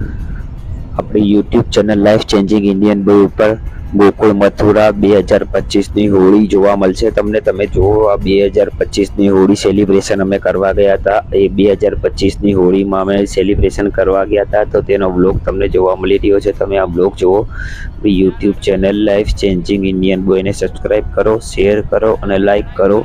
આપણી YouTube channel life changing Indian boy ઉપર ગોકુળ મથુરા 2025ની હોળી જોવા મળશે તમને। તમે જુઓ આ 2025ની હોળી સેલિબ્રેશન અમે કરવા ગયા હતા। એ 2025ની હોળીમાં અમે સેલિબ્રેશન કરવા ગયા હતા, તો તેનો બ્લોગ તમને જોવા મળી રહ્યો છે। તમે આ બ્લોગ જુઓ। YouTube channel life changing Indian બોયને સબસ્ક્રાઈબ કરો, શેર કરો અને લાઈક કરો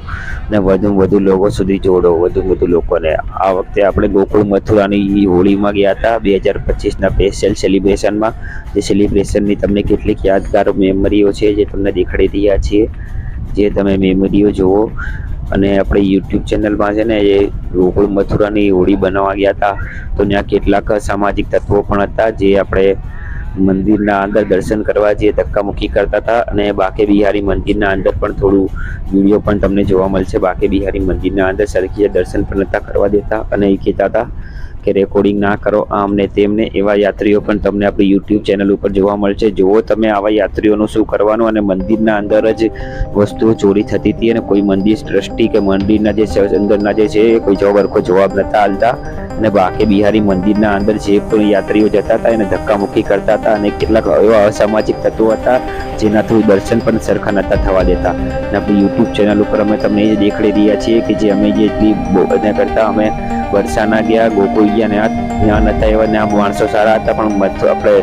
અને વધુ લોકો સુધી જોડો, વધુ લોકોને। આ વખતે આપણે ગોકુળ મથુરાની હોળીમાં ગયા હતા 2025ના સ્પેશિયલ સેલિબ્રેશનમાં। જે સેલિબ્રેશનની તમને કેટલીક યાદગાર મેમરીઓ છે જે તમને દેખાડી રહ્યા છીએ, જે તમે મેમરીઓ જુઓ। અને આપણે યુટ્યુબ ચેનલમાં છે ને એ ગોકુળ મથુરાની હોળી બનાવવા ગયા હતા, તો ત્યાં કેટલાક સામાજિક તત્વો પણ હતા જે આપણે મંદિરના અંદર દર્શન કરવા જે ધક્કામુક્કી કરતા હતા। અને બાકે બિહારી મંદિરના અંદર પણ થોડું વિડીયો પણ તમને જોવા મળશે। બાકે બિહારી મંદિરના અંદર સરખી દર્શન પણ નતા કરવા દેતા અને એ કહેતા હતા કે રેકોર્ડિંગ ના કરો, આમને તેમને। એવા યાત્રીઓ પણ તમને આપણી યુટ્યુબ ચેનલ ઉપર જોવા મળશે। જુઓ તમે આવા યાત્રીઓનું શું કરવાનું। અને મંદિરના અંદર જ વસ્તુઓ ચોરી થતી હતી અને કોઈ મંદિર ટ્રસ્ટી કે મંદિરના જે અંદરના જે છે કોઈ જવાબ નતા આલતા। અને બાકે બિહારી મંદિરના અંદર જે પણ યાત્રીઓ જતા હતા એને ધક્કામુક્કી કરતા હતા અને કેટલાક એવા અસામાજિક તત્વો હતા જેનાથી દર્શન પણ સરખા નતા થવા દેતા। અને આપણી યુટ્યુબ ચેનલ ઉપર અમે તમને એ દેખાડી રહ્યા છીએ કે જે અમે જે એટલી બધા કરતા અમે વરસાના ગયા, ગોકુળ ગયા, ત્યાં નતા એવા ત્યાં માણસો સારા હતા, પણ આપણે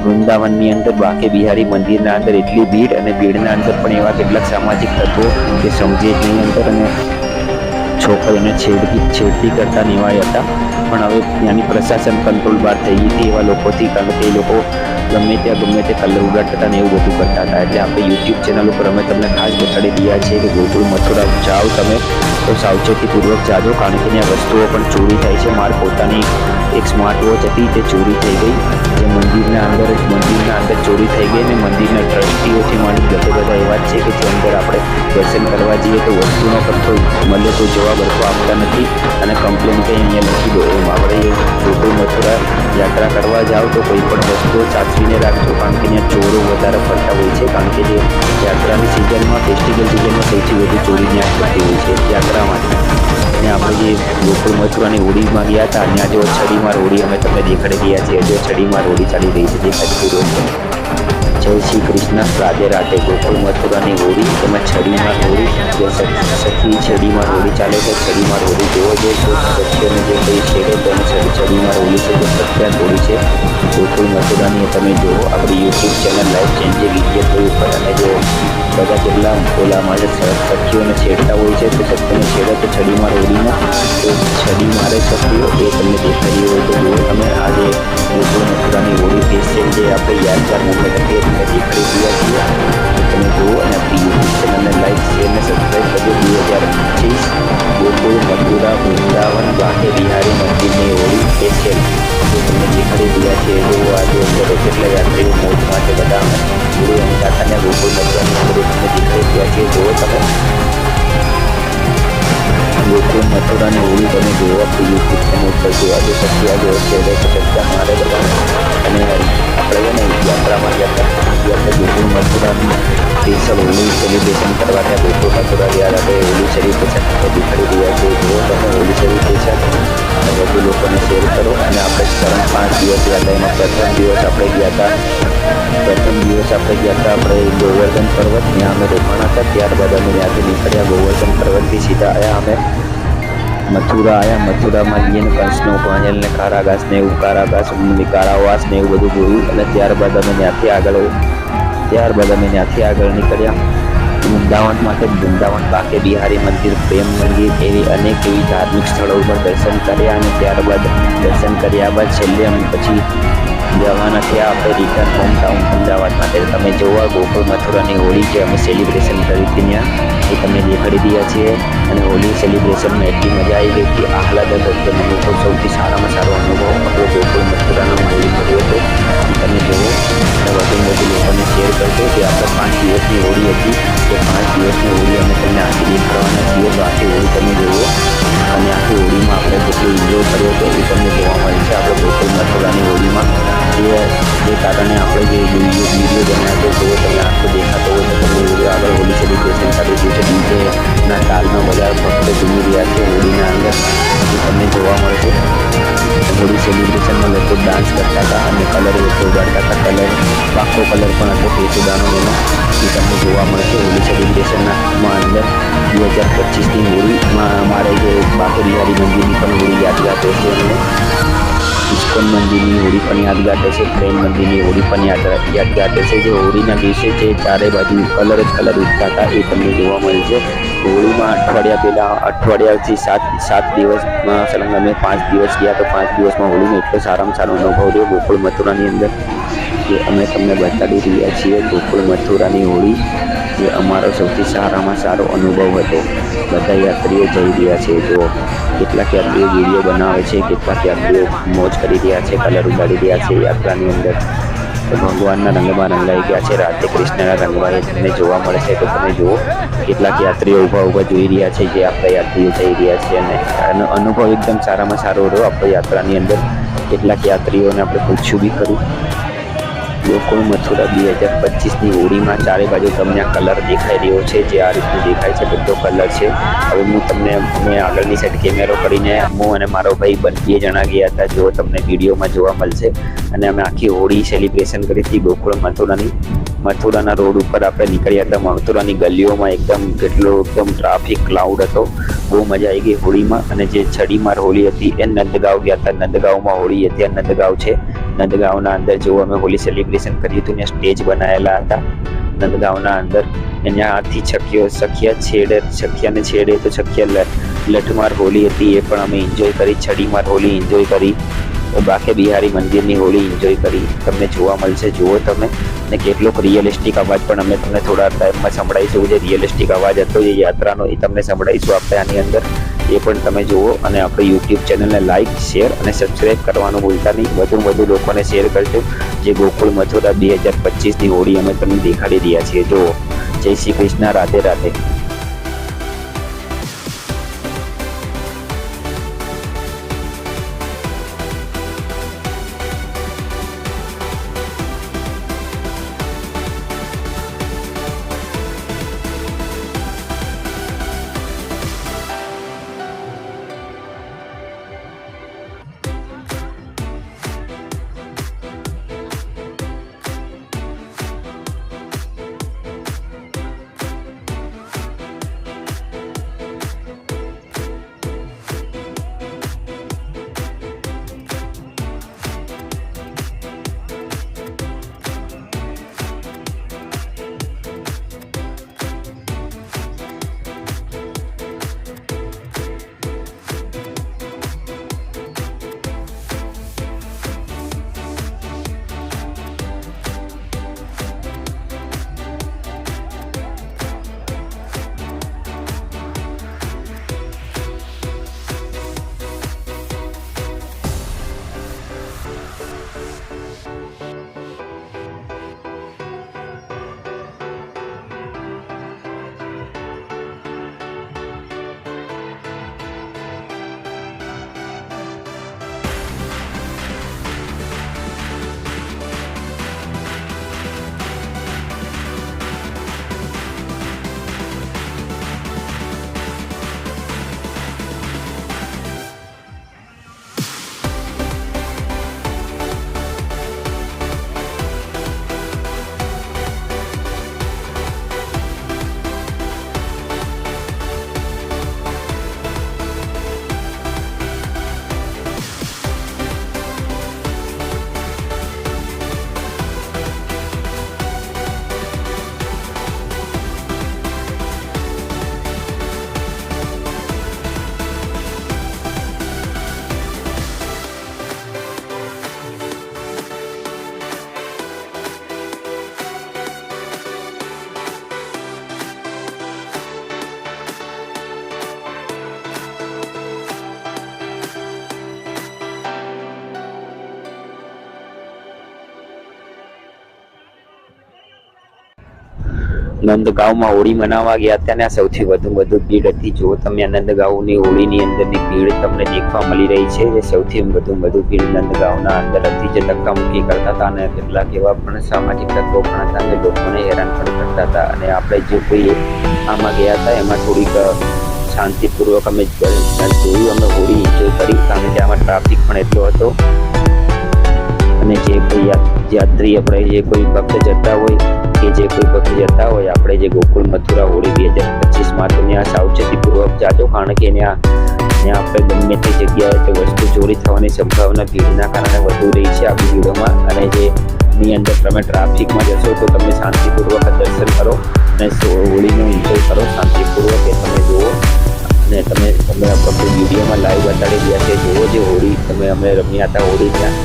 વૃંદાવનની અંદર બાકે બિહારી મંદિરના અંદર એટલી ભીડ, અને ભીડના અંદર પણ એવા કેટલાક સામાજિક તત્વો કે સમજે જ નહીં અંદર અને છોકરીઓને છેડતી કરતા એવા હતા। પણ હવે ત્યાંની પ્રશાસન કંટ્રોલ બહાર થઈ ગઈ હતી એવા લોકોથી, કારણ કે એ લોકો ગમે તે કલર ઉડાડતા હતા ને એવું બધું કરતા હતા। એટલે આપણે યુટ્યુબ ચેનલ ઉપર અમે તમને ખાસ બતાડી રહ્યા છીએ કે ગોકુળ મથુરા જાઓ તમે તો સાવચેતીપૂર્વક જાજો, કારણ કે ત્યાં વસ્તુઓ પણ ચોરી થાય છે। મારી પોતાની એક સ્માર્ટ વોચ હતી તે ચોરી થઈ ગઈ, જે મંદિરના અંદર ચોરી થઈ ગઈ। અને મંદિરના ટ્રસ્ટીઓથી માની બધા એવા જ છે કે જે અંદર આપણે દર્શન કરવા જઈએ તો વસ્તુનો પણ કોઈ મળે તો જવાબ આપતા નથી અને કમ્પ્લેન કંઈ અહીંયા લખી દો એમ। આપણે ગોકુળ મથુરા યાત્રા કરવા જાઓ તો કોઈ પણ વસ્તુઓ સાચવીને રાખજો, કારણ કે ત્યાં ચોરો વધારે ફરતા હોય છે। કારણ કે જે યાત્રાની સિઝનમાં, ફેસ્ટિવલ સિઝનમાં સૌથી વધુ ચોરી ત્યાં થતી હોય છે યાત્રામાંથી। અને આપણે જે ગોકુળ મથુરાની હોળીમાં ગયા હતા ત્યાં જો છડીમાર હોળી અમે તમને દેખાડી રહ્યા છીએ। જો છડીમાર હોળી ચાલી રહી છે, દેખાડી રહ્યો છે। જય શ્રી કૃષ્ણ, રાધે રાધે। ગોકુળ મથુરાની હોળી તેમાં છડીમાર હોળી, જે સખી છડીમાર હોળી ચાલે છે। છડીમાર હોળી જોવો જો સત્યને જે કોઈ છેડે તો એને છડીમાર હોળી છે, જે પ્રખ્યાત હોળી છે ગોકુળ મથુરાની। તમે જુઓ આપણી YouTube channel life changing Indian boy ઉપર, અને જો બધા કેટલા ઓલા માટે સખીઓને છેડતા હોય છે તો સખીઓને છેડે તો છડીમાર હોળીમાં તો છડી મારે સખીઓ એ તમને દેખાડી હોય તો જુઓ તમે આજે ગોકુળ મથુરાની હોળી સ્પેશિયલ જે આપણે યાદગાર મોમેન્ટ હતી તમને દેખાડી રહ્યા છીએ। તમે જુઓ અને આપણી યુટ્યુબ ચેનલને લાઈક, શેર અને સબસ્ક્રાઈબ કરજો। 2025 ગોકુળ મથુરા વૃંદાવન બાકે બિહારી મંદિરની હોળી સ્પેશિયલ જે તમને દેખાડી રહ્યા છીએ। જો આજે અંદર કેટલા યાત્રીઓ મોજમાં છે, બધા ગુરુ અને દાતાને ગોકુળ મથુરાની અંદર તમને દેખાડી રહ્યા છીએ। જુઓ તમે ગોકુળ મથુરાની હોળી તમે જુઓ આપણી યુટ્યુબ ચેનલ ઉપર જોવા જો સત્ય જો છેડે તો સત્ય મારે બધા। અને આપણે છે ને યાત્રામાં ગયા ગોકુળ મથુરાની સ્પેશિયલ હોળી સેલિબ્રેશન કરવા ત્યાં ગોકુળ મથુરા ગયા હતા। હોળી સેલિબ્રેશન દેખાડી રહ્યા છીએ। જુઓ તમે હોળી સેલિબ્રેશન અને વધુ લોકોને શેર કરો। અને આપણે 5 દિવસ યાત્રામાં પ્રથમ દિવસ આપણે ગયા હતા આપણે ગોવર્ધન પર્વત, ત્યાં અમે રોકાણા હતા। ત્યારબાદ અમે ત્યાંથી નીકળ્યા ગોવર્ધન પર્વતથી સીધા આવ્યા અમે મથુરા આવ્યા। મથુરામાં જઈને કંસનો પાંજલ ને કારાગાસ ને એવું કારાવાસ ને એવું બધું જોયું। અને ત્યારબાદ અમે ત્યાંથી આગળ નીકળ્યા વૃંદાવન માટે। વૃંદાવન બાકે બિહારી મંદિર, પ્રેમ મંદિર એવી અનેક એવી ધાર્મિક સ્થળો ઉપર દર્શન કર્યા। અને ત્યારબાદ દર્શન કર્યા બાદ છેલ્લે અમે પછી જવાના થયા આપણે રિટર્ન હોમટાઉન અમદાવાદ માટે। તમે જોવા ગોકુળ મથુરાની હોળી જે અમે સેલિબ્રેશન કરી હતી ત્યાં એ તમને દેખાડી રહ્યા છીએ। અને હોળી સેલિબ્રેશનમાં એટલી મજા આવી ગઈ હતી, આહલાદક એકદમ અનુભવ, સૌથી સારામાં સારો અનુભવ આપણો ગોકુળ મથુરાનો હોળી મળ્યો હતો। તમે જુઓ અને વધુ લોકોને શેર કરજો કે આપણે 5 દિવસની હોળી હતી, એ 5 દિવસની હોળી અમે તમને આખી દેખાડવાના છીએ। તો આખી હોળી તમે જુઓ અને આખી હોળીમાં આપણે જેટલો એન્જોય કર્યો હતો એ તમને જોવા મળશે આપણે ગોકુળ મથુરાની હોળીમાં। જે કારણે આપણે જે વિડીયો બનાવ્યો તો તમે આખો દેખાતો હોય તો તમને વિડીયો આગળ હોળી સેલિબ્રેશન ચાલી રહ્યું છે, ડીજેના તાલનો બધા ભક્તો ઝૂમી રહ્યા છે હોળીના અંદર, એ તમને જોવા મળશે। હોળી સેલિબ્રેશન લોકો ડાન્સ કરતા હતા અને કલર ઉડાડતા હતા. કલર પાકો કલર પણ હતો તે સુદાનો એનો એ તમને જોવા મળશે. હોળી સેલિબ્રેશનમાં અંદર 2025ની હોળીમાં અમારે જે બાકે બિહારી મંદિરની પણ હોળી યાદગાર રહેશે. અમને ઇસ્કોન મંદિરની હોળી પણ યાદગાર રહેશે. પ્રેમ મંદિરની હોળી પણ યાદગાર રહેશે. જે હોળીના દિવસે જે ચારે બાજુ કલર જ કલર ઉડતા હતા એ તમને જોવા મળશે. હોળીમાં અઠવાડિયાથી સાત દિવસમાં સલંગ અમે 5 દિવસ ગયા. તો 5 દિવસમાં હોળીનો એટલો સારામાં સારો અનુભવ રહ્યો ગોકુળ મથુરાની અંદર જે અમે તમને બતાવી રહ્યા છીએ. ગોકુળ મથુરાની હોળી જે અમારો સૌથી સારામાં સારો અનુભવ હતો. બધા યાત્રીઓ જઈ રહ્યા છે. જો કેટલાક યાત્રીઓ વિડીયો બનાવે છે, કેટલાક યાત્રીઓ મોજ કરી રહ્યા છે, કલર ઉડાડી રહ્યા છે યાત્રાની અંદર. તો ભગવાનના રંગમાં રંગાઈ ગયા છે. રાધે કૃષ્ણના રંગમાં એ તમને જોવા મળે છે. તો તમે જુઓ કેટલાક યાત્રીઓ ઊભા જોઈ રહ્યા છે જે આપણા યાત્રીઓ જઈ રહ્યા છે અને અનુભવ એકદમ સારામાં સારો રહ્યો આપણી યાત્રાની અંદર. કેટલાક યાત્રીઓને આપણે પૂછ્યું બી ખરું. ગોકુળ મથુરા 2025ની હોળીમાં ચારે બાજુ તમને આ કલર દેખાઈ રહ્યો છે જે આ રીતનું દેખાય છે. બધો કલર છે. હવે હું તમને અમે આગળની સાઈડ કેમેરો કરીને હું અને મારો ભાઈ 2 જણા ગયા હતા. જો તમને વિડીયોમાં જોવા મળશે. અને અમે આખી હોળી સેલિબ્રેશન કરી હતી ગોકુળ મથુરાના રોડ ઉપર આપણે નીકળ્યા હતા. મથુરાની ગલીઓમાં એકદમ ટ્રાફિક ક્લાઉડ હતો. બહુ મજા આવી ગઈ હોળીમાં. અને જે છડીમાર હોળી હતી એ નંદગાંવ ગયા હતા. નંદગાંવમાં હોળી હતી. આ નંદગાંવ છે. નંદગાંવના અંદર જો અમે હોળી સેલિબ્રેશન કર્યું હતું ત્યાં સ્ટેજ બનાવેલા હતા નંદગાંવના અંદર. અહીંયા હાથથી સખિયાને છેડે તો સખિયા લઠમાર હોળી હતી એ પણ અમે એન્જોય કરી. છડીમાર હોળી એન્જોય કરી. બાકે બિહારી મંદિરની હોળી એન્જોય કરી. તમને જોવા મળશે. જુઓ તમે. ને કેટલોક રિયલિસ્ટિક અવાજ પણ અમે તમને થોડા ટાઈમમાં સંભળાવીશું. જે રિયલિસ્ટિક અવાજ હતો એ યાત્રાનો એ તમને સંભળાવીશું આપણે આની અંદર. એ પણ તમે જુઓ. અને આપણે યુટ્યુબ ચેનલને લાઇક, શેર અને સબસ્ક્રાઈબ કરવાનું ભૂલતા નહીં. વધુ લોકોને શેર કરજો. જે ગોકુળ મથુરા 2025ની હોળી અમે તમને દેખાડી રહ્યા છીએ. જુઓ. જય શ્રી કૃષ્ણ. રાધે રાધે. નંદગાંવમાં હોળી મનાવવા ગયા ત્યાં સૌથી વધુ ભીડ હતી. જો તમે નંદગાંવની હોળીની અંદરની ભીડ તમને દેખવા મળી રહી છે. જે સૌથી વધુ ભીડ નંદગાંવના અંદર હતી. જે ધક્કામુક્કી કરતા હતા અને કેટલાક એવા પણ સામાજિક તત્વો પણ હતા જે લોકોને હેરાન પણ કરતા હતા. અને આપણે જે કોઈ આમાં ગયા હતા એમાં થોડીક શાંતિપૂર્વક અમે જોયું. અમે હોળી એન્જોય કરી. કારણ કે આમાં ટ્રાફિક પણ એટલો હતો. અને જે કોઈ યાત્રી આપણે જે કોઈ ભક્ત જતા હોય કે જે કોઈ ભક્ત જતા હોય આપણે જે ગોકુળ મથુરા હોળી 2025 તો ત્યાં સાવચેતીપૂર્વક જાજો, કારણ કે ત્યાં આપણે ગમે તે જગ્યાએ તે વસ્તુ ચોરી થવાની સંભાવના ભીડના કારણે વધુ રહી છે આ વિડીયોમાં. અને જેની અંદર તમે ટ્રાફિકમાં જશો તો તમે શાંતિપૂર્વક દર્શન કરો અને હોળીનો એન્જોય કરો શાંતિપૂર્વક, એ તમે જુઓ. અને તમે આપણે વિડીયોમાં લાઈવ બતાડી રહ્યા છે, જુઓ જે હોળી અમે રમ્યા હતા હોળી ત્યાં,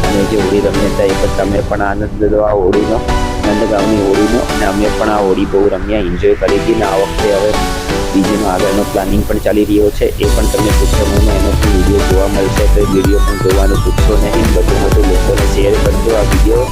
અને જે હોળી રમ્યા હતા એ પણ તમે પણ આનંદ લો આ હોળીનો, નંદગાંવની હોળીનો. અને અમે પણ આ હોળી બહુ રમ્યા, એન્જોય કરી હતી. ને આ વખતે હવે બીજેનો આગળનો પ્લાનિંગ પણ ચાલી રહ્યો છે, એ પણ તમને ટૂંક સમયમાં એનો પણ વિડીયો જોવા મળશે. તો એ વિડીયો પણ જોવાનું ચૂકશો નહીં. વધુ લોકોને શેર કરજો આ વિડીયો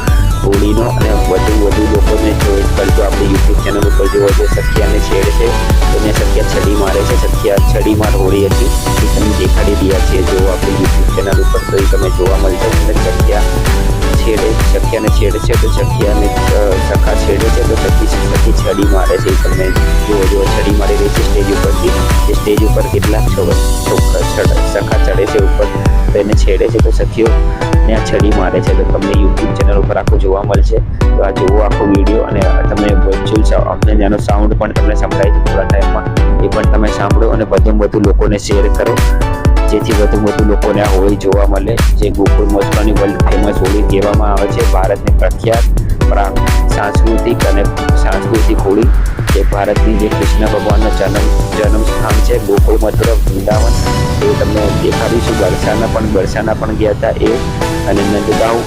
હોળીનો, અને વધુ લોકોને જોઈન કરજો. આપણી યુટ્યુબ ચેનલ ઉપર જેવો જે સખિયાને છેડ છે તો મેં સખિયા છડી મારે છે, સખિયા છડી માર હોળી હતી એ તમે દેખાડી રહ્યા છીએ જો આપણી યુટ્યુબ ચેનલ ઉપર, તો એ તમે જોવા મળશે. તમને સખિયાને છેડે છે તો સખિયાને સખા છેડે છે તો સખી છડી મારે છે, એ તમને જો છડી મારી રહી છે સ્ટેજ ઉપરથી. એ સ્ટેજ ઉપર કેટલાક સખા ચડે છે ઉપર, તો એને છેડે છે તો સખીઓ ને આ છડી મારે છે. તો તમને યુટ્યુબ ચેનલ ઉપર આખું જોવા મળશે. તો આ જુઓ આખો વિડીયો, અને તમે વર્ચ્યુઅલ અમને ત્યાંનો સાઉન્ડ પણ તમને સંભળાય છે થોડા ટાઈમમાં, એ પણ તમે સાંભળો અને વધુ લોકોને શેર કરો, જેથી વધુ લોકોને આ હોળી જોવા મળે. જે ગોકુળ મથુરાની વર્લ્ડ ફેમસ હોળી કહેવામાં આવે છે, ભારતની પ્રખ્યાત સાંસ્કૃતિક હોળી, જે ભારતની જે કૃષ્ણ ભગવાનનો જન્મ સ્થાન છે ગોકુળ મથુરા વૃંદાવન, એ તમને દેખાડીશું. બરસાના પણ ગયા હતા એ, અને નંદગાંવ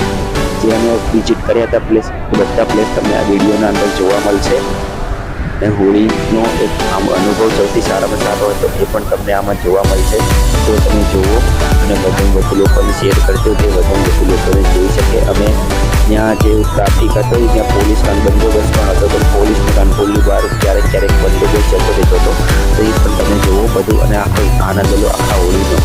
જે અમે વિઝિટ કર્યા હતા પ્લેસ, બધા પ્લેસ તમને આ વિડીયોના અંદર જોવા મળશે. અને હોળીનો એક અનુભવ સૌથી સારામાં સારો હતો એ પણ તમને આમાં જોવા મળશે. તો તમે જુઓ અને વધુ લોકોને શેર કરજો, જે વધુ લોકોને જોઈ શકે. અમે ત્યાં જે ટ્રાફિક હતો ત્યાં પોલીસનો બંદોબસ્ત પણ હતો, તો પોલીસની કંટ્રોલની બહાર ક્યારેક બંદોબસ્ત જતો રહેતો હતો. તો એ પણ તમે જુઓ બધું, અને આખો આનંદ લો આખા હોળીનો.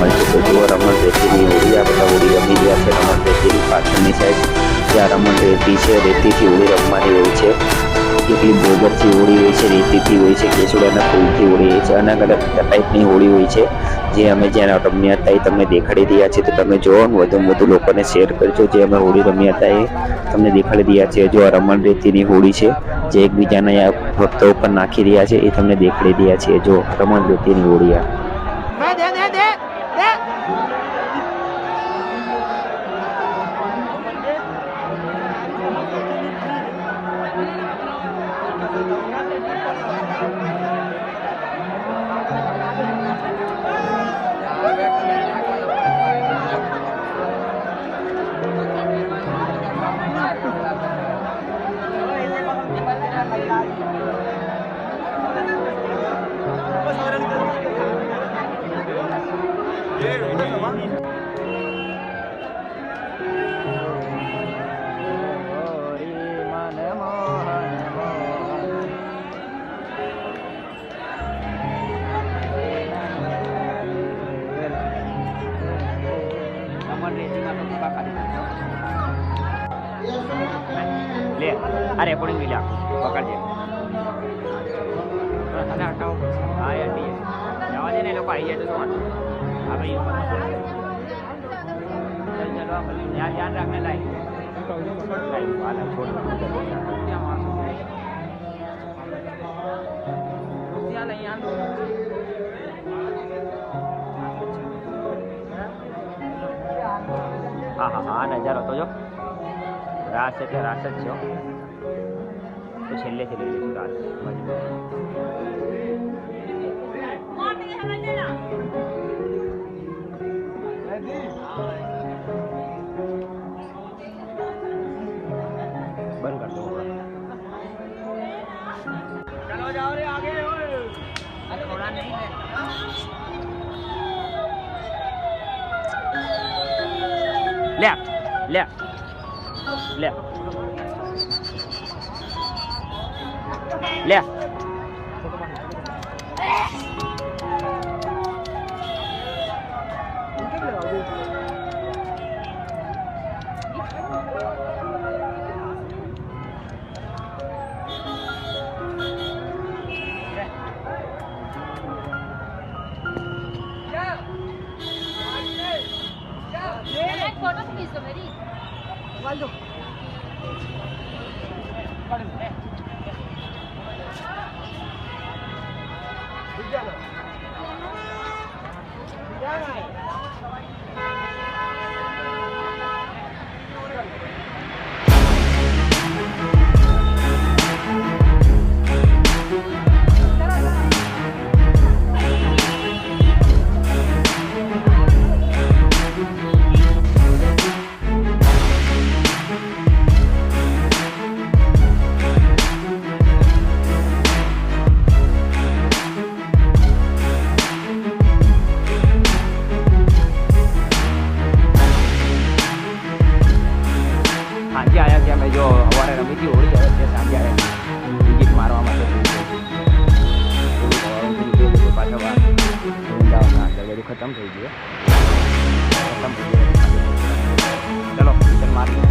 મળશે. તો જુઓ રમણ રેતીની હોળી, આ બધા હોળી રમી રહ્યા છે રમણ રેતીની પાછળની સાઈડ. ત્યાં રમણ રેતી છે, રેતીથી હોળી રમવાની હોય છે. કેટલી ગોબરથી હોળી હોય છે, રેતીથી હોય છે, કેસુડાના ફૂલથી હોળી હોય છે, અલગ અલગ ટાઈપની હોળી હોય છે. જે અમે જ્યાં રમ્યા હતા એ તમને દેખાડી રહ્યા છે. તો તમે જોવો વધુમાં વધુ લોકોને શેર કરજો. જે અમે હોળી રમ્યા હતા એ તમને દેખાડી રહ્યા છે. જો આ રમણ રેતીની હોળી છે જે એકબીજાને ભક્તો ઉપર નાખી રહ્યા છે એ તમને દેખાડી રહ્યા છે. જો રમણ રેતીની હોળી આ લે આ રેકોર્ડિંગ બી લે પકડજે અને હટાવો હા યાર ડી જવા દે ને લોકો આવી જાય તો શું હા ભાઈ ચલ ચલો યાર ધ્યાન રાખને લાઈ લાઈ વાલા છોડ ત્યાં મારસો ત્યાં લઈ આંદો હા હા હા નજારો તો જો રાસ એટલે રાસ જ છે તો છેલ્લેથી લઈ લઈશું રાસ બંધ કર દો ચલો જાઓ રે આગે થોડા નહીં લે લે લે લે फोटो खींच दो मेरी मोबाइल दो સાંજે આવ્યા ત્યાં મેં જો સવારે રમી હતી હોળી હવે ત્યાં સાંજે આવ્યા ટિકિટ મારવા માટે પાછા વૃંદાવનના અંદર બધું ખતમ થઈ ગયું ચલો પિક્ચર મારી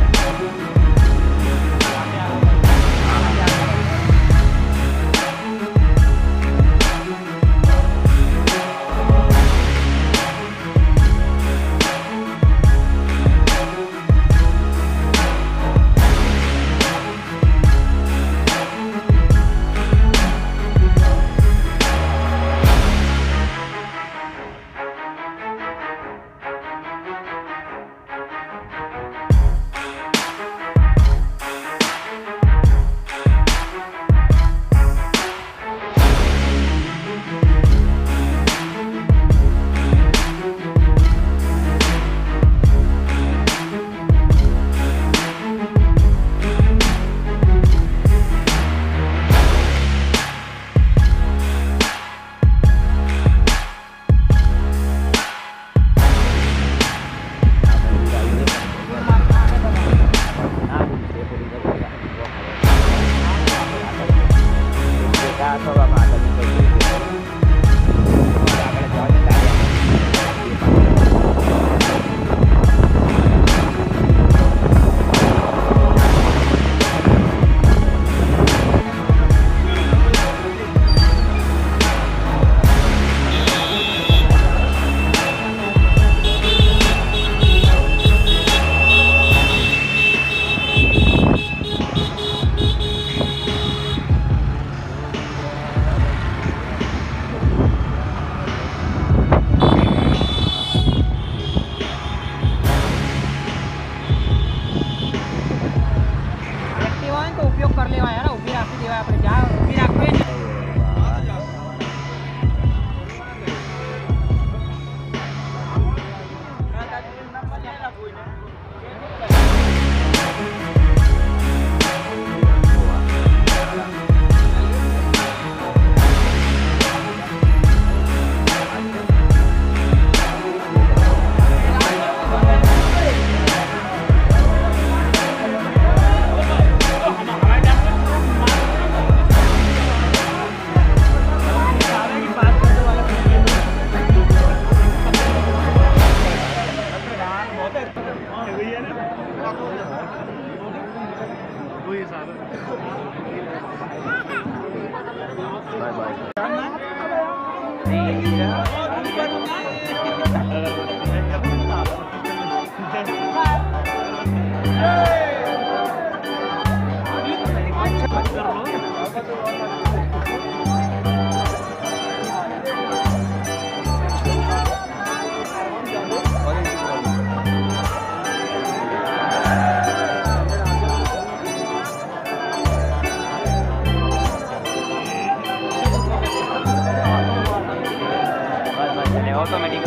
ऑटोमेटिक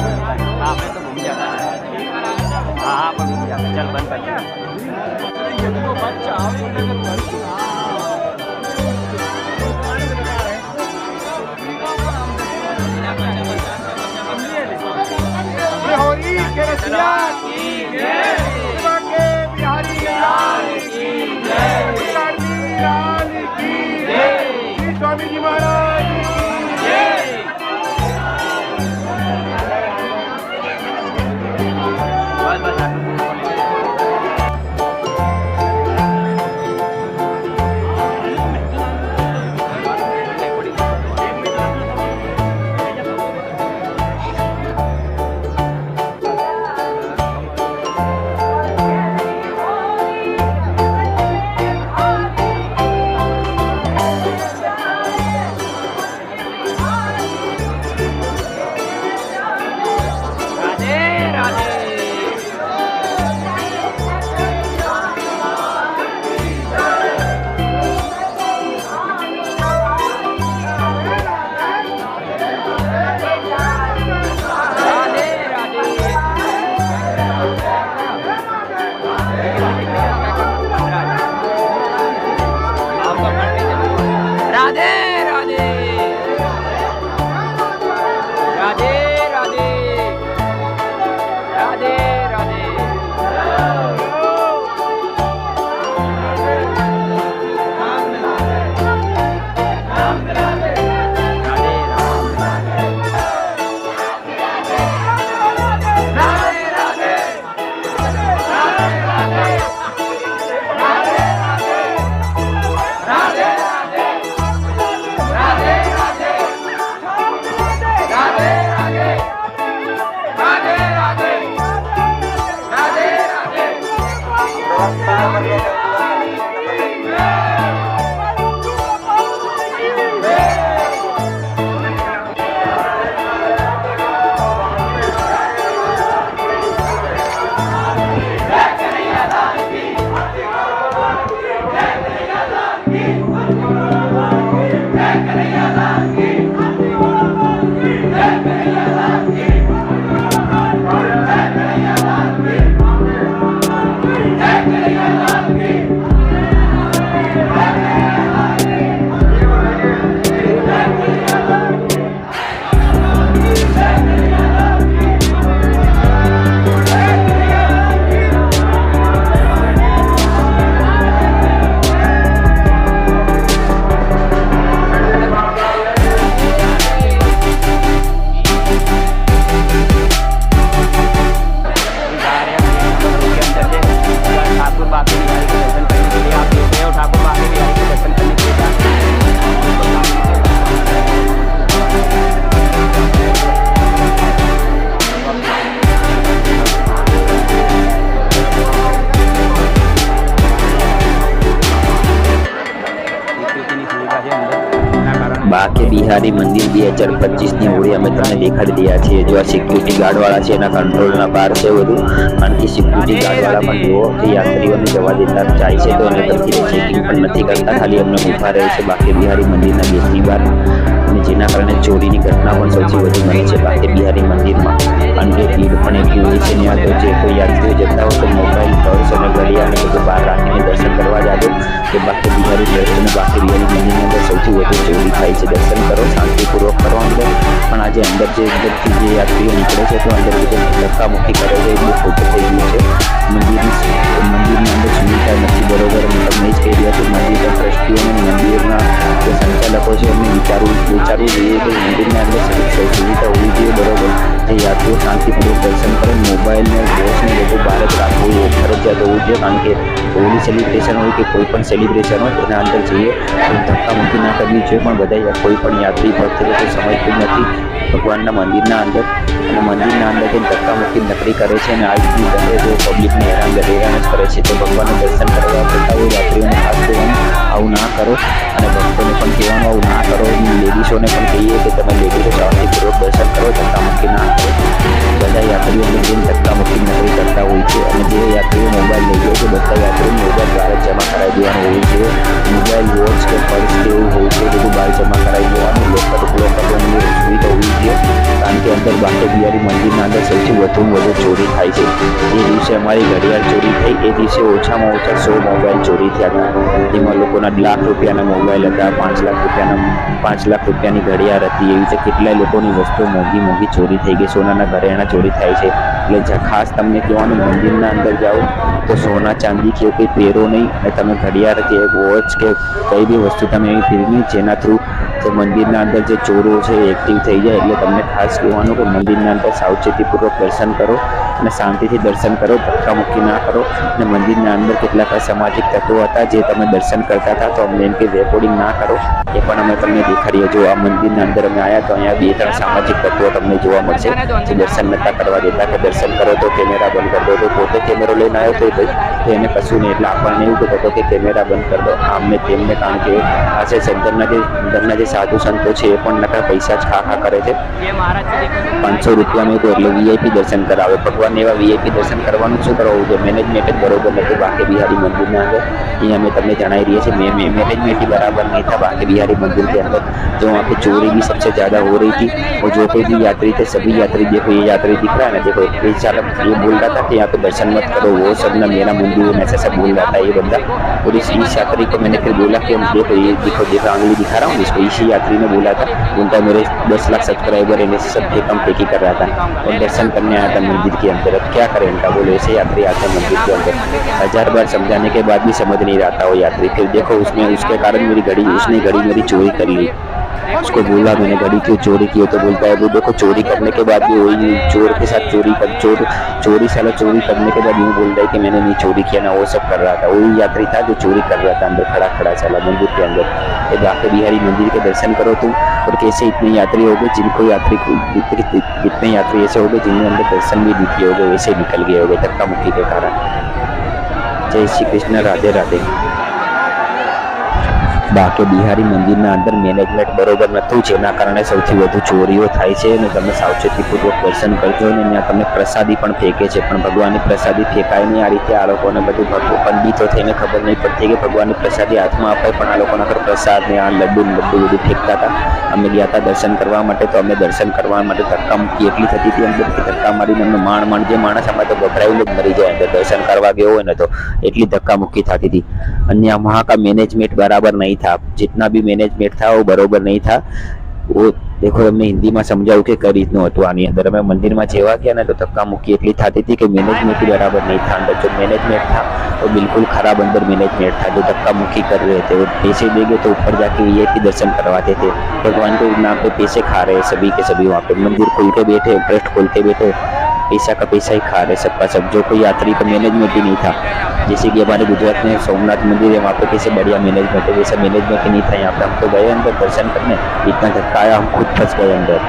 हाँ मैं तो घूम जाता है हाँ पर घूम जाता चल बंद कर स्वामी जी महाराज બાકે બિહારી મંદિર 2025ની હોળી અમે તમને દેખાડી રહ્યા છીએ. જો આ સિક્યુરિટી ગાર્ડ વાળા છે એના કંટ્રોલના બહાર છે બધું, કારણ કે સિક્યુરિટી ગાર્ડ વાળા પણ જુઓ કે યાત્રીઓને જવા દેતા જાય છે તો એને પછી ચેકિંગ પણ નથી કરતા, ખાલી અમને ઊભા રહે છે બાકે બિહારી મંદિરના ગેટની બહાર, અને જેના કારણે ચોરીની ઘટના પણ સૌથી વધુ બને છે બાકે બિહારી મંદિરમાં. અને ભીડ પણ એટલી હોય છે ત્યાં તો જે કોઈ યાત્રીઓ જતા હોય તો મોબાઈલ, પર્સ અને ઘડિયાળ અને બધું બહાર રાખીને દર્શન કરવા જાજો. તો બાકે બિહારી દર્શન બાકે બિહારી મંદિરની અંદર સૌથી વધુ ચોરી થાય છે. દર્શન કરો, શાંતિપૂર્વક કરો અંદર, પણ આજે અંદરથી જે યાત્રીઓ નીકળે છે તો અંદર બધું ધક્કામુક્કી કરે છે, એ બહુ ખોટું થઈ ગયું છે. મંદિરની અંદર સુવિધા નથી બરોબર. હું તમને જ કહી રહ્યો છું, મંદિરના ટ્રસ્ટીઓ અને મંદિરના જે સંચાલકો છે એમને વિચારવું જોઈએ કે મંદિરની અંદર સુવિધા હોવી જોઈએ બરોબર. જે યાત્રીઓ શાંતિપૂર્વક દર્શન કરે, મોબાઈલ ને વોચ ને બધું બહાર જ રાખવું ફરજિયાત હોવું જોઈએ, કારણ કે હોળી હોળી સેલિબ્રેશન હોય કે કોઈ પણ સેલિબ્રેશન હોય એના અંદર જઈએ તો ધક્કા મૂકી ના કરવી જોઈએ, પણ બધા કોઈ પણ યાત્રી ભક્ત લોકો સમજતું નથી ભગવાનના મંદિરના અંદર, અને મંદિરના અંદર જઈને ધક્કા મૂકી નકરી કરે છે અને આ રીતની દરેક પબ્લિકને હેરાન જ કરે છે. તો ભગવાનનું દર્શન કરવા કરતા હોય યાત્રીઓને ખાસ કહેવાનું આવું ના કરો, અને ભક્તોને પણ કહેવાનું આવું ના કરો. લેડીઝોને પણ કહીએ કે તમે લેડીઝો શાંતિપૂર્વક દર્શન કરો, ધક્કા મૂકી ના કરો. બધા યાત્રીઓને જેમ ધક્કા મૂકી નકરી કરતા હોય છે, અને જે યાત્રીઓ મોબાઈલ લઈ જાય છે બધા યાત્રીઓ મોબાઈલ બહાર જમા કરાવી દેવાનું હોય છે. મોબાઈલ વોચ કે પર્સ કે એવું હોય છે બધું બહાર જમા કરાવી દેવાનું. લોકર કરવાની સુવિધા હોવી જોઈએ, કારણ કે અંદર બાંકે બિહારી મંદિરના અંદર સૌથી વધુ ચોરી થાય છે. જે દિવસે અમારી ઘડિયાળ ચોરી થઈ એ દિવસે ઓછામાં ઓછા 100 મોબાઈલ ચોરી થયા હતા, જેમાં લોકોના લાખ રૂપિયાના મોબાઈલ હતા, 5 લાખ રૂપિયાની ઘડિયાળ હતી. એવી રીતે કેટલાય લોકોની વસ્તુઓ મોંઘી ચોરી થઈ ગઈ. સોનાના ઘરેણાં ચોરી થાય છે. એટલે ખાસ તમને કહેવાનું મંદિરના અંદર જાઓ તો સોના ચાંદી કે કંઈ પહેરો નહીં, અને તમે ઘડિયાળ કે વોચ કે કઈ બી વસ્તુ તમે એવી પહેરી જેના થ્રુ જે મંદિરના અંદર જે ચોરો છે એક્ટિવ થઈ જાય. એટલે તમને ખાસ કહેવાનું કે મંદિરના અંદર સાવચેતીપૂર્વક દર્શન કરો અને શાંતિથી દર્શન કરો, ધક્કા મૂકી ના કરો. અને મંદિરના અંદર કેટલાક અસામાજિક તત્વો હતા જે તમે દર્શન કરતા હતા તો અમને એમ કે રેકોર્ડિંગ ના કરો, એ પણ અમે તમને દેખાડીએ. જો આ મંદિરના અંદર અમે આવ્યા તો અહીંયા 2-3 સામાજિક તત્વો તમને જોવા મળશે જે દર્શન નતા કરવા દેતા, કે દર્શન કરો તો કેમેરા બંધ કરી દો. તો પોતે કેમેરો લઈને આવ્યો તો એને કશું નહીં, એટલે આપણને એવું કહેતો હતો કે કેમેરા બંધ કરી દો આમને તેમને, કારણ કે આ છે અંદરના જે સાધુ સંતો છે એ પણ નકર પૈસા જ ખા કરે છે. 500 રૂપિયામાં તો એટલે VIP દર્શન કરાવે. ભગવાન એવા VIP દર્શન કરવાનું શું કરવું છે? મેનેજમેન્ટ જ બરોબર નથી બાંકે બિહારી મંદિરના અંદર. અહીંયા અમે તમને જણાવી रही है मैनेजमेंट ही बराबर नहीं था बांके बिहारी मंदिर के अंदर। जो वहाँ पे चोरी भी सबसे ज़्यादा हो रही थी, और जो कोई भी यात्री थे सभी यात्री, देखो ये यात्री दिख रहा है ना, देखो ये चालक ये बोल रहा था कि यहाँ पे दर्शन मत करो, वो सब ना मेरा मंदिर ऐसा सब बोल रहा था ये बंदा। और इस यात्री को मैंने फिर बोला कि हम देखो ये देखो आंगली दिखा रहा हूँ इसको, इसी यात्री ने बोला था, उनका मेरे 10 लाख सब्सक्राइबर है, सब फेकम फेंकी कर रहा था और दर्शन करने आया था मंदिर के अंदर। अब क्या करें इनका, बोले ऐसे यात्री आते हैं मंदिर के अंदर, 1000 बार समझाने के बाद भी समझ नहीं रहा था वो यात्री। फिर देखो उसने उसके कारण मेरी घड़ी, उसने घड़ी मेरी चोरी कर ली। उसको बोला मैंने घड़ी क्यों चोरी की, तो बोलता है वो देखो चोरी करने के बाद भी वही चोर के साथ चोरी साला चोरी करने के बाद यूँ बोल रहा है कि मैंने नहीं चोरी किया ना, वो सब कर रहा था। वही यात्री था जो चोरी कर रहा था अंदर खड़ा साला मंदिर के अंदर। ये बांके बिहारी मंदिर के दर्शन करो तुम, और कैसे इतने यात्री हो गए जिनको इतने यात्री ऐसे हो गए जिनके अंदर दर्शन भी नहीं किए हो गए, वैसे निकल गए हो गए धक्का मुक्की के कारण। जय श्री कृष्ण, राधे राधे। बांके बिहारी मंदिરના અંદર મેનેજમેન્ટ બરોબર નહોતું, જેના કારણે સૌથી વધુ ચોરીઓ થાય છે। અને તમે સાવચેતીપૂર્વક દર્શન કરજો, અને ત્યાં તમને પ્રસાદી પણ ફેંકે છે, પણ ભગવાનની પ્રસાદી ફેંકાય નહીં આ રીતે। આ લોકોને બધું પંડિતો થઈને ખબર નહીં પડતી કે ભગવાનની પ્રસાદી હાથમાં અપાય, પણ આ લોકોના ઘર પ્રસાદ ને આ લડ્ડુ બધું ફેંકતા હતા। અમે ગયા હતા દર્શન કરવા માટે, તો અમે દર્શન કરવા માટે ધક્કા મૂકી એટલી થતી હતી અંદર કે ધક્કા મારીને અમને માણ જે માણસ આમાં તો ગભરાઈને જ મરી જાય અંદર દર્શન કરવા ગયો હોય ને, તો એટલી ધક્કા મૂકી થતી थी। अन्य वहाँ का मैनेजमेंट बराबर नहीं था, जितना भी मैनेजमेंट था वो बराबर नहीं था। वो देखो हमने हिंदी में समझाऊ कि कई रीतનું હતું આની અંદર। અમે મંદિરમાં જેવા ગયા ને તો ધક્કા મૂકી એટલી થતી હતી કે मैनेजमेंट ही बराबर नहीं था अंदर। जो मैनेजमेंट था वो बिल्कुल खराब अंदर मैनेजमेंट था, जो धक्का मुक्की कर रहे थे। वो पैसे देंगे तो ऊपर जाके VIP दर्शन करवाते थे, भगवान के नाम पे पैसे खा रहे सभी के सभी। वहाँ पे मंदिर खोल के बैठे, ट्रस्ट खोल के बैठे, पैसा का पैसा ही खा रहे सबका सब। जो कोई यात्री का मैनेजमेंट ही नहीं था, जैसे कि हमारे गुजरात में सोमनाथ मंदिर है, वहाँ पे कैसे बढ़िया मैनेजमेंट है, वैसा मैनेजमेंट ही नहीं था यहाँ पे। हम तो गए अंदर दर्शन करने, इतना धक्का आया हम खुद फंस गए अंदर,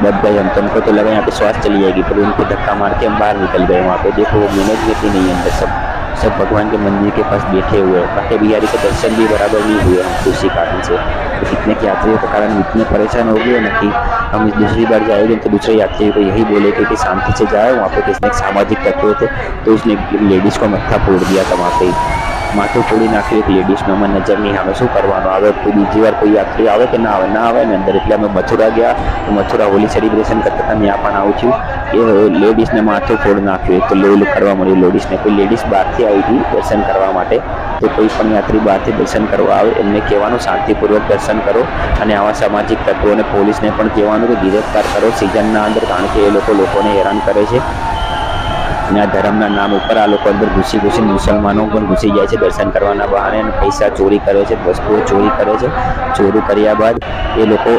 दब गए हम। तो हमको तो लगा यहाँ पे श्वास चली जाएगी, पर उनको धक्का मार के हम बाहर निकल गए। वहाँ पे देखो वो मैनेजमेंट ही नहीं है अंदर, सब भगवान के मंदिर के पास बैठे हुए हैं। बांके बिहारी के दर्शन भी बराबर नहीं हुए हमको उसी कारण से। तो इतने के यात्रियों के कारण इतने परेशान हो गए ना कि हम दूसरी बार जाएंगे तो दूसरे यात्री को यही बोले कि शांति से जाए। वहाँ पे किसने सामाजिक तत्व थे तो उसने लेडीज़ को मत्था फोड़ दिया था वहाँ पे, माथું ફોડી નાખ્યું એક લેડીઝનો। અમે નજર નહીં આવે શું કરવાનું, હવે બીજી વાર કોઈ યાત્રી આવે કે ના આવે ને અંદર। એટલે અમે મથુરા ગયા, તો મથુરા હોલી સેલિબ્રેશન કરતા હતા, ત્યાં પણ આવું થયું કે લેડીઝને માથું ફોડ નાખ્યું। તો લેવલું કરવા મળ્યું લેડીઝને। કોઈ લેડીઝ બહારથી આવી હતી દર્શન કરવા માટે, તો કોઈ પણ યાત્રી બહારથી દર્શન કરવા આવે એમને કહેવાનું શાંતિપૂર્વક દર્શન કરો, અને આવા સામાજિક તત્વોને પોલીસને પણ કહેવાનું કે गिरफ्तार કરો સિઝનના અંદર, કારણ કે એ લોકોને હેરાન કરે છે। અને આ ધર્મના નામ ઉપર આ લોકો અંદર ઘૂસી મુસલમાનો પણ ઘૂસી જાય છે દર્શન કરવાના બહાને, અને પૈસા ચોરી કરે છે, વસ્તુઓ ચોરી કરે છે। ચોરી કર્યા બાદ એ લોકો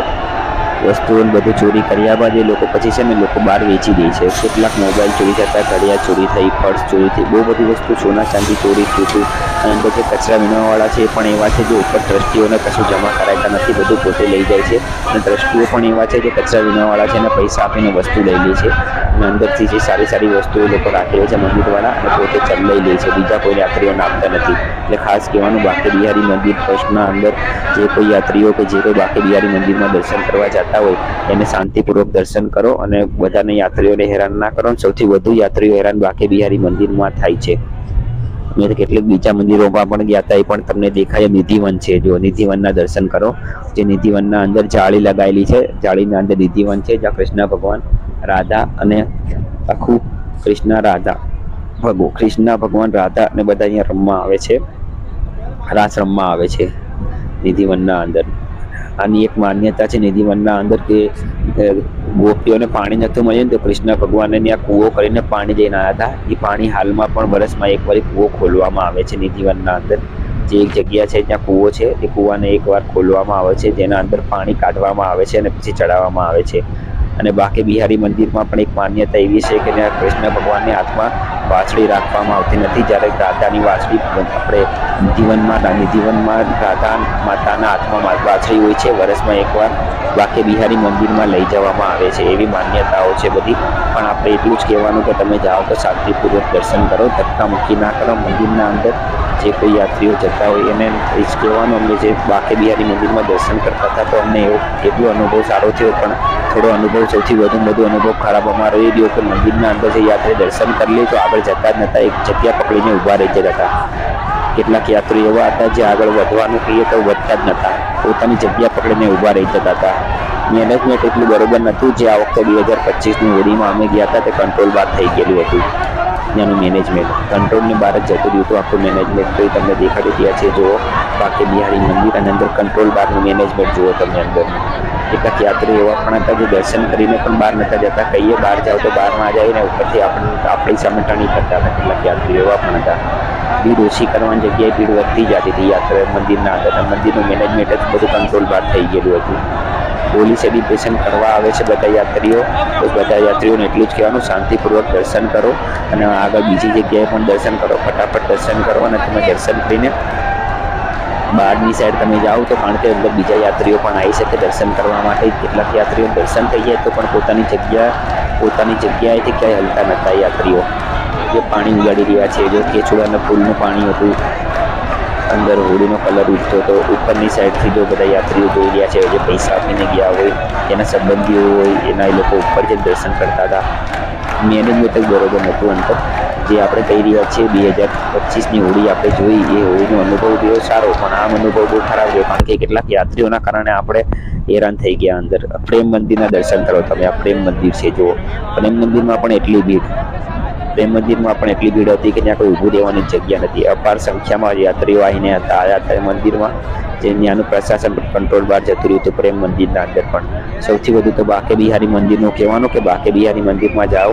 વસ્તુઓ બધું ચોરી કર્યા બાદ એ લોકો પછી છે ને લોકો બહાર વેચી દે છે. કેટલાક મોબાઈલ ચોરી થતા, ઘડિયાળ ચોરી થઈ, પર્સ ચોરી થઈ, બહુ બધી વસ્તુ સોના ચાંદી ચોરી થયું હતું. અને અંદર જે કચરા વીણવાવાળા છે એ પણ એવા છે જે ઉપર ટ્રસ્ટીઓને કશું જમા કરાવતા નથી, બધું પોતે લઈ જાય છે. અને ટ્રસ્ટીઓ પણ એવા છે જે કચરા વીણવાવાળા છે એને પૈસા આપીને વસ્તુ લઈ લે છે. અને અંદરથી જે સારી સારી વસ્તુઓ લોકો રાખેલી છે મંદિરવાળા, અને પોતે ચલ લઈ લે છે, બીજા કોઈ યાત્રીઓને આપતા નથી. એટલે ખાસ કહેવાનું, બાંકે બિહારી મંદિર ટ્રસ્ટના અંદર જે કોઈ યાત્રીઓ કે જે કોઈ બાંકે બિહારી મંદિરમાં દર્શન કરવા જતા હોય એને શાંતિપૂર્વક દર્શન કરો અને બધાને યાત્રીઓને હેરાન ના કરો. સૌથી વધુ યાત્રીઓ હેરાન બાંકે બિહારી મંદિરમાં થાય છે. અમે તો કેટલીક બીજા મંદિરોમાં પણ ગયા હતા, એ પણ તમને દેખાય. નિધિવન છે, જો નિધિવનના દર્શન કરો. જે નિધિવનના અંદર જાળી લગાવેલી છે, જાળીના અંદર નિધિવન છે, જ્યાં કૃષ્ણ ભગવાન, રાધા અને આખું કૃષ્ણ ભગવાન, રાધા અને બધા અહીંયા રમવા આવે છે, રાસ રમવા આવે છે નિધિવનના અંદર. આની એક માન્યતા છે નિધિવનના અંદર કે ગોપીઓને પાણી નહોતું મળ્યું તો કૃષ્ણ ભગવાને ત્યાં કૂવો કરીને પાણી જઈને આવ્યા હતા. એ પાણી હાલમાં પણ વર્ષમાં એકવાર કૂવો ખોલવામાં આવે છે નિધિવનના અંદર. જે એક જગ્યા છે ત્યાં કૂવો છે, એ કૂવાને એકવાર ખોલવામાં આવે છે, જેના અંદર પાણી કાઢવામાં આવે છે અને પછી ચડાવવામાં આવે છે. અને બાંકે બિહારી મંદિરમાં પણ એક માન્યતા એવી છે કે ત્યાં કૃષ્ણ ભગવાનની હાથમાં વાંસળી રાખવામાં આવતી નથી. જ્યારે રાધાની વાંસળી આપણે નિધિવનમાં રાધા માતાના હાથમાં વાંસળી હોય છે, વર્ષમાં એકવાર બાંકે બિહારી મંદિરમાં લઈ જવામાં આવે છે. એવી માન્યતાઓ છે બધી. પણ આપણે એટલું જ કહેવાનું કે તમે જાઓ તો શાંતિપૂર્વક દર્શન કરો, ધક્કા મૂકી ના કરો. મંદિરના અંદર જે કોઈ યાત્રીઓ જતા હોય એને એ જ કહેવાનું, અમને જે બાંકે બિહારી મંદિરમાં દર્શન કરતા હતા તો અમને એટલો અનુભવ સારો થયો, પણ થોડો અનુભવ સૌથી વધુ અનુભવ ખરાબ અમારો એ રહ્યો કે મંદિરના અંદર જે યાત્રી દર્શન કરી લે તો આગળ જતા જ નહોતા, એક જગ્યા પકડીને ઊભા રહી જતા હતા. કેટલાક યાત્રીઓ એવા હતા જે આગળ વધવાનું કહીએ તો વધતા જ નહોતા, પોતાની જગ્યા પકડીને ઊભા રહી જતા હતા. મેનેજમેન્ટ એટલું બરોબર નહોતું. જે આ વખતે 2025ની હોળીમાં અમે ગયા હતા તે કંટ્રોલ બહાર થઈ ગયેલું હતું. ત્યાંનું મેનેજમેન્ટ કંટ્રોલની બહાર જ જતું રહ્યું હતું આખું મેનેજમેન્ટ. તો તમને દેખાડી રહ્યા છે જુઓ બાંકે બિહારી મંદિર અને અંદર કંટ્રોલ બહારનું મેનેજમેન્ટ જુઓ તમે અંદર. કેટલાક યાત્રીઓ એવા પણ હતા જે દર્શન કરીને પણ બહાર નહોતા જતા. કહીએ બહાર જાઓ તો બહારમાં જાય ને ઉપરથી આપણી સામે ટણી કરતા હતા. કેટલાક યાત્રીઓ એવા પણ હતા. ભીડ ઓછી કરવાની જગ્યાએ ભીડ વધતી જતી હતી યાત્રા મંદિરના અંદર. મંદિરનું મેનેજમેન્ટ જ બધું કંટ્રોલ બહાર થઈ ગયેલું હતું. હોલી સેલિબ્રેશન કરવા આવે છે બધા યાત્રીઓ, તો બધા યાત્રીઓને એટલું જ કહેવાનું શાંતિપૂર્વક દર્શન કરો અને આગળ બીજી જગ્યાએ પણ દર્શન કરો. ફટાફટ દર્શન કરો અને તમે દર્શન કરીને બહારની સાઈડ તમે જાઓ તો કારણ કે અંદર બીજા યાત્રીઓ પણ આવી શકે દર્શન કરવા માટે. કેટલાક યાત્રીઓ દર્શન થઈ જાય તો પણ પોતાની જગ્યાએથી ક્યાંય હલતા નહોતા યાત્રીઓ. જે પાણી ઉગાડી રહ્યા છે, જો કેચુડાના ફૂલનું પાણી હતું, અંદર હોળીનો કલર ઉઠતો હતો. ઉપરની સાઈડથી જો બધા યાત્રીઓ જોઈ રહ્યા છે જે પૈસા આપીને ગયા હોય, એના સંબંધીઓ હોય, એના એ લોકો ઉપર જે દર્શન કરતા હતા. મેનેજમેન્ટ જ બરોબર નહોતું અંદર. જે આપણે કહી રહ્યા છીએ 2025ની હોળી આપણે જોઈ, એ હોળીનો અનુભવ રહ્યો સારો, પણ આ અનુભવ બહુ ખરાબ રહ્યો કારણ કે કેટલાક યાત્રીઓના કારણે આપણે હેરાન થઈ ગયા. અંદર પ્રેમ મંદિરના દર્શન કરો તમે. આ પ્રેમ મંદિર છે જુઓ. પ્રેમ મંદિરમાં પણ એટલી ભીડ હતી કે ત્યાં કોઈ ઊભું રહેવાની જગ્યા નથી. અપાર સંખ્યામાં યાત્રીઓ આવીને આવ્યા હતા મંદિરમાં. જે ત્યાંનું પ્રશાસન કંટ્રોલ બહાર જતું રહ્યું હતું પ્રેમ મંદિરના અંદર પણ. સૌથી વધુ તો બાંકે બિહારી મંદિરનું કહેવાનું કે બાંકે બિહારી મંદિરમાં જાઓ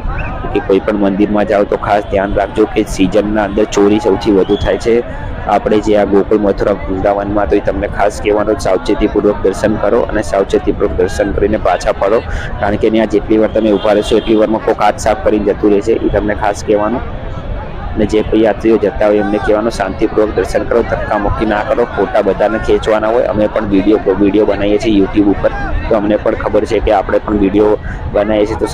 કે કોઈ પણ મંદિરમાં જાઓ તો ખાસ ધ્યાન રાખજો કે સિઝનના અંદર ચોરી સૌથી વધુ થાય છે. આપણે જે આ ગોકુળ મથુરા વૃંદાવનમાં તો એ તમને ખાસ કહેવાનું સાવચેતીપૂર્વક દર્શન કરો અને સાવચેતીપૂર્વક દર્શન કરીને પાછા પડો. કારણ કે ત્યાં જેટલી વાર તમે ઊભા રહેશો એટલી વારમાં કોઈક હાથ સાફ કરીને જતું રહેશે, એ તમને ખાસ કહેવાનું. અને જે કોઈ યાત્રીઓ જતા હોય એમને કહેવાનું શાંતિપૂર્વક દર્શન કરો, ધક્કા મૂકી ના કરો. ફોટા બધાને ખેંચવાના હોય. અમે પણ વિડીયો બનાવીએ છીએ યુટ્યુબ ઉપર, તો અમને પણ ખબર છે કે આપણે પણ વિડીયો બનાવીએ છીએ તો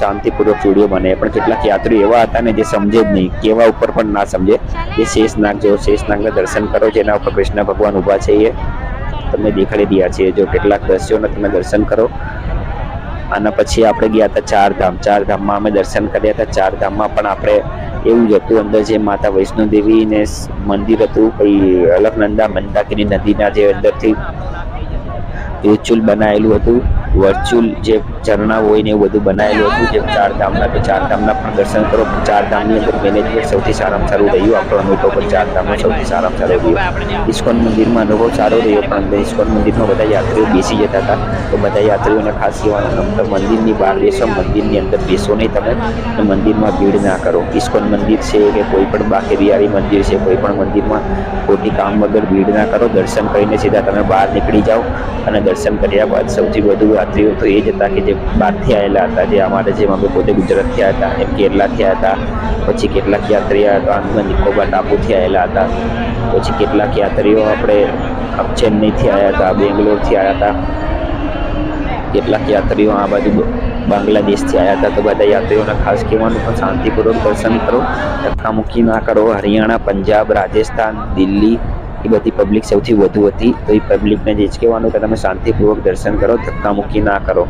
શાંતિપૂર્વક વિડીયો બનાવીએ. પણ કેટલાક યાત્રીઓ એવા હતા ને જે સમજે જ નહીં, કેવા ઉપર પણ ના સમજે. એ શેષનાગ જો શેષનાગના દર્શન કરો, જેના ઉપર કૃષ્ણ ભગવાન ઊભા છે એ તમને દેખાડી રહ્યા છીએ. જો કેટલાક દ્રશ્યોના તમે દર્શન કરો. આના પછી આપણે ગયા હતા ચારધામમાં અમે દર્શન કર્યા હતા. ચારધામમાં પણ આપણે એવું જ હતું. અંદર જે માતા વૈષ્ણોદેવીને મંદિર હતું, કઈ અલકનંદા મંદાકિની નદીના જે અંદરથી વર્ચ્યુઅલ બનાવેલું હતું. વર્ચ્યુઅલ જે ઝરણા હોય ને એવું બધું બનાવેલું હતું જેમ ચારધામના, તો ચારધામના પણ દર્શન કરો. ચારધામની અંદર મેનેજમેન્ટ સૌથી સારામાં સારું રહ્યું. આપણો અનુભવ પણ ચારધામનો સૌથી સારામાં સારો રહ્યો. ઇસ્કોન મંદિરમાં અનુભવ સારો રહ્યો, પણ અંદર ઇસ્કોન મંદિરમાં બધા યાત્રીઓ બેસી જતા હતા. તો બધા યાત્રીઓને ખાસ કહેવાનું, મંદિરની બહાર બેસો, મંદિરની અંદર બેસો નહીં તમે, અને મંદિરમાં ભીડ ના કરો. ઇસ્કોન મંદિર છે કે કોઈ પણ બાકી બિહારી મંદિર છે, કોઈ પણ મંદિરમાં ખોટી કામ વગર ભીડ ના કરો. દર્શન કરીને સીધા તમે બહાર નીકળી જાઓ. અને દર્શન કર્યા બાદ સૌથી વધુ યાત્રીઓ તો એ જ હતા કે જે બહારથી આવેલા હતા, જે અમારે જેમ અમે પોતે ગુજરાતથી આવ્યા હતા, એમ કેરલાથી આવ્યા હતા, પછી કેટલાક યાત્રીઓ આંદામાન નિકોબાર ટાપુથી આવેલા હતા, પછી કેટલાક યાત્રીઓ આપણે ચેન્નઈથી આવ્યા હતા, બેંગ્લોરથી આવ્યા હતા, કેટલાક યાત્રીઓ આ બાજુ બાંગ્લાદેશથી આવ્યા હતા. તો બધા યાત્રીઓને ખાસ કહેવાનું પણ શાંતિપૂર્વક દર્શન કરો, ધક્કામુક્કી ના કરો. હરિયાણા, પંજાબ, રાજસ્થાન, દિલ્હી એ બધી પબ્લિક સૌથી વધુ હતી. તો એ પબ્લિકને જે જ કહેવાનું કે તમે શાંતિપૂર્વક દર્શન કરો, ધક્કામુક્કી ના કરો.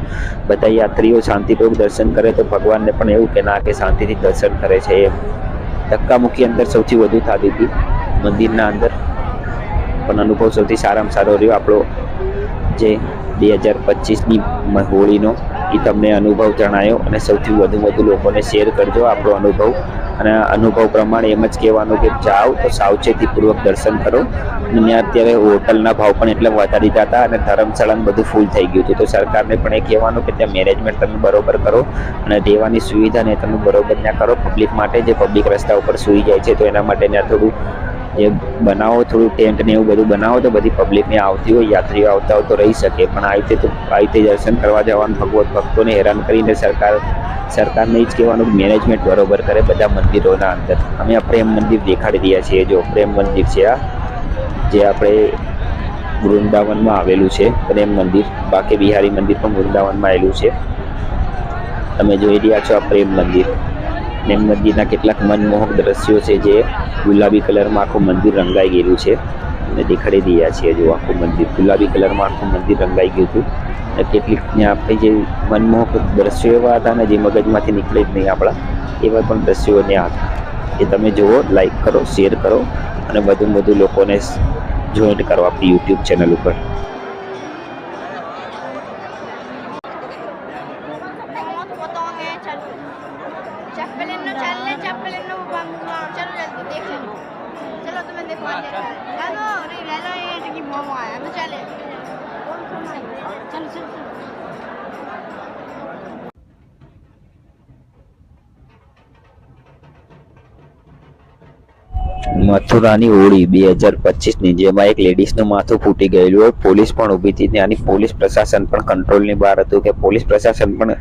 બધા યાત્રીઓ શાંતિપૂર્વક દર્શન કરે તો ભગવાનને પણ એવું કે ના કે શાંતિથી દર્શન કરે છે એમ. ધક્કામુક્કી અંદર સૌથી વધુ થતી હતી મંદિરના અંદર, પણ અનુભવ સૌથી સારામાં સારો રહ્યો આપણો જે 2025ની હોળીનો. એ તમને અનુભવ જણાયો અને સૌથી વધુ લોકોને શેર કરજો આપણો અનુભવ. અને અનુભવ પ્રમાણે એમ જ કહેવાનું કે જાઓ તો સાવચેતીપૂર્વક દર્શન કરો. અને અત્યારે હોટલના ભાવ પણ એટલા વધારી દીધા હતા અને ધર્મશાળાનું બધું ફૂલ થઈ ગયું હતું. તો સરકારને પણ એ કહેવાનું કે ત્યાં મેનેજમેન્ટ તમે બરોબર કરો અને રહેવાની સુવિધાને તમે બરોબર ત્યાં કરો પબ્લિક માટે. જે પબ્લિક રસ્તા ઉપર સૂઈ જાય છે તો એના માટે ત્યાં થોડું એ બનાવો, થોડું ટેન્ટ ને એવું બધું બનાવો તો બધી પબ્લિકને આવતી હોય, યાત્રીઓ આવતા હોય તો રહી શકે. પણ આ રીતે દર્શન કરવા જવાનું ભક્તોને હેરાન કરીને સરકારને જ કહેવાનું મેનેજમેન્ટ બરોબર કરે બધા મંદિરોના અંદર. અમે આ પ્રેમ મંદિર દેખાડી રહ્યા છીએ. જો પ્રેમ મંદિર છે આ, જે આપણે વૃંદાવનમાં આવેલું છે પ્રેમ મંદિર. બાકી બિહારી મંદિર પણ વૃંદાવનમાં આવેલું છે. તમે જોઈ રહ્યા છો આ પ્રેમ મંદિર. પ્રેમ મંદિરના કેટલાક મનમોહક દ્રશ્યો છે, જે ગુલાબી કલરમાં આખું મંદિર રંગાઈ ગયેલું છે અને દેખાડી રહ્યા છીએ. જો આખું મંદિર ગુલાબી કલરમાં આખું મંદિર રંગાઈ ગયું હતું. અને કેટલીક આપણે જે મનમોહક દ્રશ્યો એવા હતા ને જે મગજમાંથી નીકળે જ નહીં આપણા, એવા પણ દ્રશ્યો ત્યાં હતા. એ તમે જુઓ, લાઈક કરો, શેર કરો અને વધુ લોકોને જોઈન્ટ કરો આપણી યુટ્યુબ ચેનલ ઉપર. મથુરાની હોળી 2025ની, જેમાં એક લેડીઝનું માથું ફૂટી ગયેલું હોય. પોલીસ પણ ઊભી હતી ત્યાંની. પોલીસ પ્રશાસન પણ કંટ્રોલની બહાર હતું કે પોલીસ પ્રશાસન પણ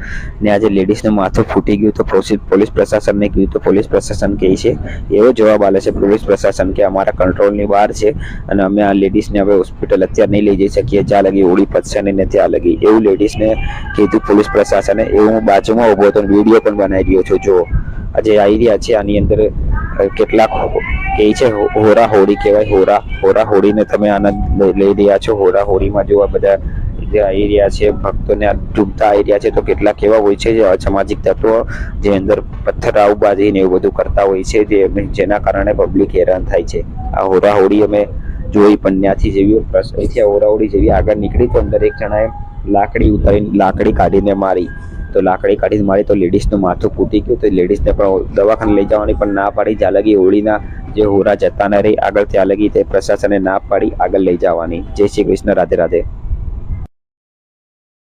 ને આજે લેડીઝનું માથું ફૂટી ગયું તો પોલીસ પ્રશાસનને કહ્યું તો પોલીસ પ્રશાસન કહે છે એવો જવાબ આલે છે પોલીસ પ્રશાસન કે અમારા કંટ્રોલની બહાર છે અને અમે આ લેડીઝને હવે હોસ્પિટલ અત્યારે નહીં લઈ જઈ શકીએ, જ્યાં લગી હોળી પતશે નહીં ત્યાં લગી, એવું લેડીઝને કીધું પોલીસ પ્રશાસને. એવું હું બાજુમાં ઊભો હતો, વિડીયો પણ બનાવી રહ્યો છું. જો આજે આવી રહ્યા છે, આની અંદર કેટલાક કહે છે હોરા હોળી કહેવાય. હોરા હોળીને તમે આનંદ લઈ રહ્યા છો. હોરા હોળીમાં જો આ બધા જે આવી રહ્યા છે ભક્તોને ડૂબતા આવી રહ્યા છે, તો કેટલાક એવા હોય છે જે અસામાજિક તત્વો જે અંદર પથ્થરાવબાજી ને એવું બધું કરતા હોય છે, જેના કારણે પબ્લિક હેરાન થાય છે. આ હોરા હોળી અમે જોઈ, પણ ત્યાંથી જેવી અહીંથી હોરા હોળી જેવી આગળ નીકળી તો અંદર એક જણાએ લાકડી ઉતારીને લાકડી કાઢીને મારી. તો લાકડી કાઢીને મારી તો લેડીઝનું માથું ફૂટી ગયું. તો લેડીઝને પણ દવાખાને લઈ જવાની પણ ના પાડી. જ્યાં લગી હોળીના જે હોરા જતા ન રહી આગળ, ત્યાં લગી તે પ્રશાસને ના પાડી આગળ લઈ જવાની. જય શ્રી કૃષ્ણ, રાધે રાધે.